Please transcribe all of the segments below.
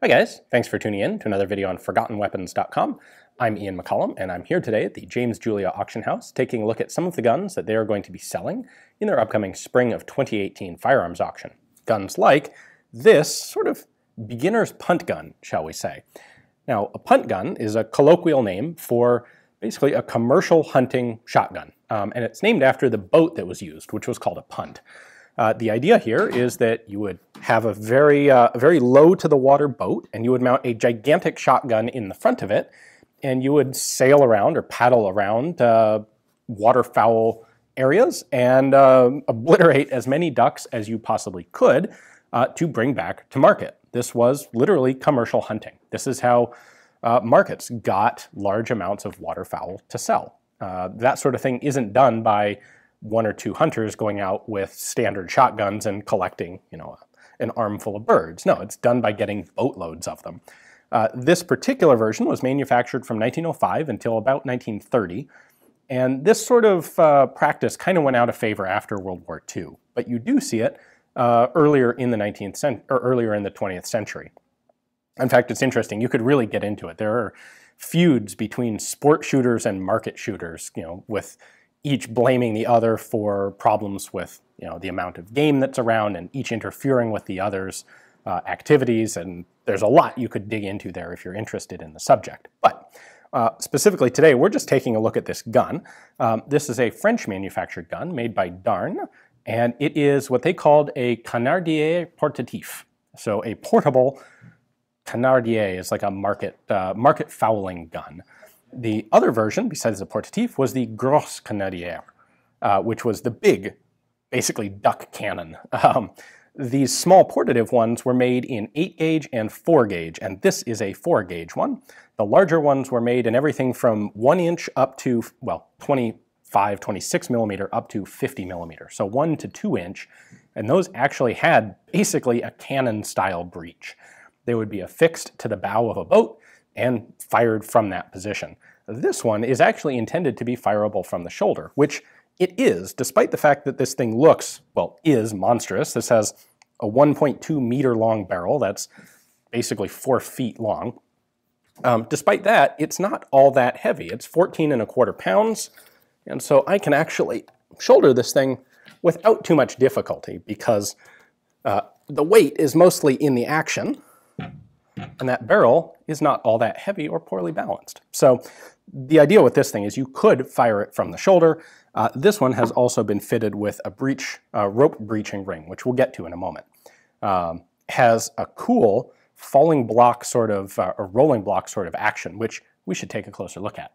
Hi guys, thanks for tuning in to another video on ForgottenWeapons.com. I'm Ian McCollum, and I'm here today at the James Julia Auction House taking a look at some of the guns that they are going to be selling in their upcoming spring of 2018 firearms auction. Guns like this sort of beginner's punt gun, shall we say. Now, a punt gun is a colloquial name for basically a commercial hunting shotgun, and it's named after the boat that was used, which was called a punt. The idea here is that you would have a very low to the water boat, and you would mount a gigantic shotgun in the front of it, and you would sail around or paddle around waterfowl areas and obliterate as many ducks as you possibly could to bring back to market. This was literally commercial hunting. This is how markets got large amounts of waterfowl to sell. That sort of thing isn't done by one or two hunters going out with standard shotguns and collecting, an armful of birds. No, it's done by getting boatloads of them. This particular version was manufactured from 1905 until about 1930, and this sort of practice kind of went out of favor after World War II. But you do see it earlier in the 19th century, or earlier in the 20th century. In fact, it's interesting. You could really get into it. There are feuds between sport shooters and market shooters, with each blaming the other for problems with the amount of game that's around and each interfering with the other's activities, and there's a lot you could dig into there if you're interested in the subject. But specifically today, we're just taking a look at this gun. This is a French manufactured gun made by Darne, and it is what they called a Canardière Portatif. So a portable Canardière is like a market fowling gun. The other version, besides the Portative, was the Grosse Canardière, which was the big, basically duck cannon. These small portative ones were made in 8-gauge and 4-gauge, and this is a 4-gauge one. The larger ones were made in everything from 1 inch up to, 25, 26 millimeter up to 50 millimeter, so 1 to 2 inch, and those actually had basically a cannon-style breech. They would be affixed to the bow of a boat and fired from that position. This one is actually intended to be fireable from the shoulder, which it is, despite the fact that this thing looks, is monstrous. This has a 1.2 meter long barrel that's basically 4 feet long. Despite that, it's not all that heavy. It's 14.25 pounds, and so I can actually shoulder this thing without too much difficulty because the weight is mostly in the action, and that barrel is not all that heavy or poorly balanced. So the idea with this thing is you could fire it from the shoulder. This one has also been fitted with a rope breeching ring, which we'll get to in a moment. Has a cool falling block sort of, or rolling block sort of action, which we should take a closer look at.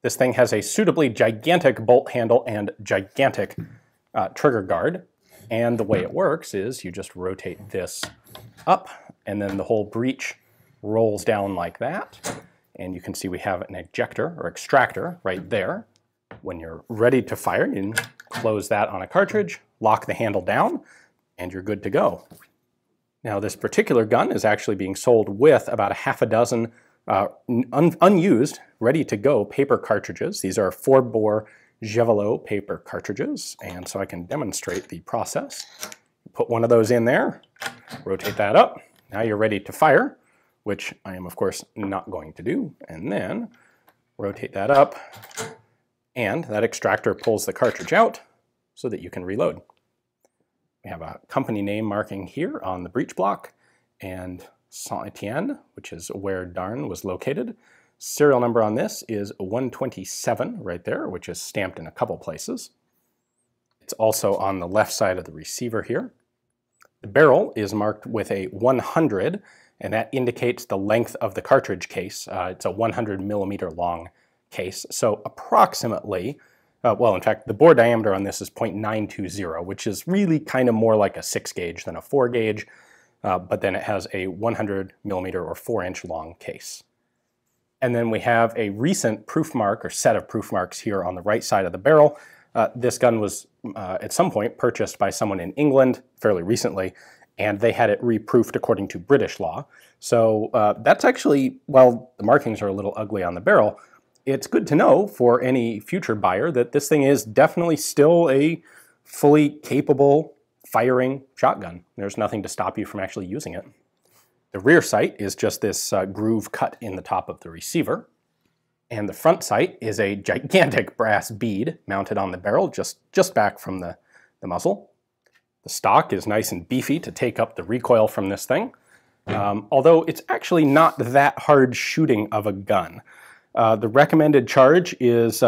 This thing has a suitably gigantic bolt handle and gigantic trigger guard. And the way it works is you just rotate this up, and then the whole breech rolls down like that. And you can see we have an ejector or extractor right there. When you're ready to fire, you can close that on a cartridge, lock the handle down, and you're good to go. Now, this particular gun is actually being sold with about a half a dozen unused, ready-to-go paper cartridges. These are 4-bore Javelot paper cartridges, and so I can demonstrate the process. Put one of those in there, rotate that up. Now you're ready to fire, which I am, of course, not going to do. And then rotate that up, and that extractor pulls the cartridge out so that you can reload. We have a company name marking here on the breech block, and Saint-Étienne, which is where Darne was located. Serial number on this is 127 right there, which is stamped in a couple places. It's also on the left side of the receiver here. The barrel is marked with a 100, and that indicates the length of the cartridge case. It's a 100 millimeter long case, so approximately, in fact, the bore diameter on this is 0.920, which is really kind of more like a 6-gauge than a 4-gauge, but then it has a 100 millimeter or 4-inch long case. And then we have a recent proof mark or set of proof marks here on the right side of the barrel. This gun was at some point purchased by someone in England fairly recently, and they had it reproofed according to British law. So that's actually, while the markings are a little ugly on the barrel, it's good to know for any future buyer that this thing is definitely still a fully capable firing shotgun. There's nothing to stop you from actually using it. The rear sight is just this groove cut in the top of the receiver. And the front sight is a gigantic brass bead mounted on the barrel just back from the muzzle. The stock is nice and beefy to take up the recoil from this thing, although it's actually not that hard shooting of a gun. The recommended charge is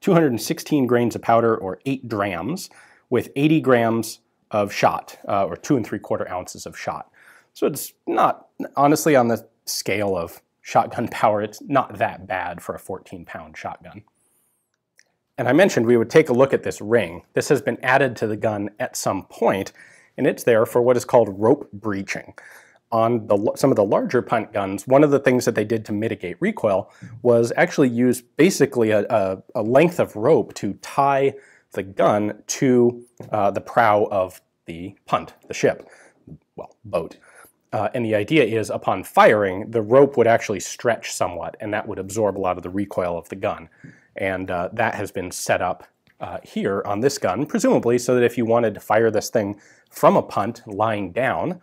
216 grains of powder, or 8 drams, with 80 grams of shot, or 2 3/4 ounces of shot. So it's not, honestly, on the scale of shotgun power, it's not that bad for a 14-pound shotgun. And I mentioned we would take a look at this ring. This has been added to the gun at some point, and it's there for what is called rope breeching. On some of the larger punt guns, one of the things that they did to mitigate recoil was actually use basically a length of rope to tie the gun to the prow of the punt, the ship, well, boat. And the idea is, upon firing, the rope would actually stretch somewhat, and that would absorb a lot of the recoil of the gun. And that has been set up here on this gun, presumably so that if you wanted to fire this thing from a punt lying down,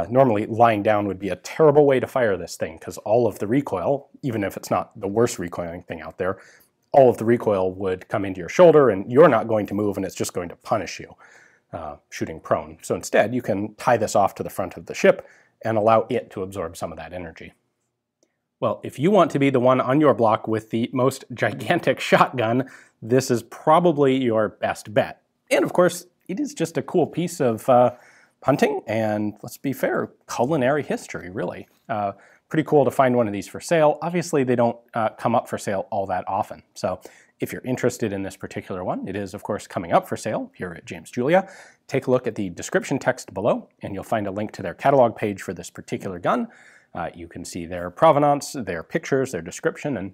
normally lying down would be a terrible way to fire this thing, because all of the recoil, even if it's not the worst recoiling thing out there, all of the recoil would come into your shoulder, and you're not going to move, and it's just going to punish you. Shooting prone. So instead, you can tie this off to the front of the ship and allow it to absorb some of that energy. Well, if you want to be the one on your block with the most gigantic shotgun, this is probably your best bet. And of course, it is just a cool piece of hunting and, let's be fair, culinary history, really. Pretty cool to find one of these for sale. Obviously, they don't come up for sale all that often. So if you're interested in this particular one, it is, of course, coming up for sale here at James Julia. Take a look at the description text below, and you'll find a link to their catalog page for this particular gun. You can see their provenance, their pictures, their description, and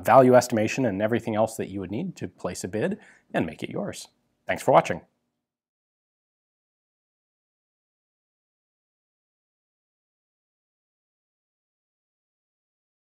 value estimation, and everything else that you would need to place a bid and make it yours. Thanks for watching.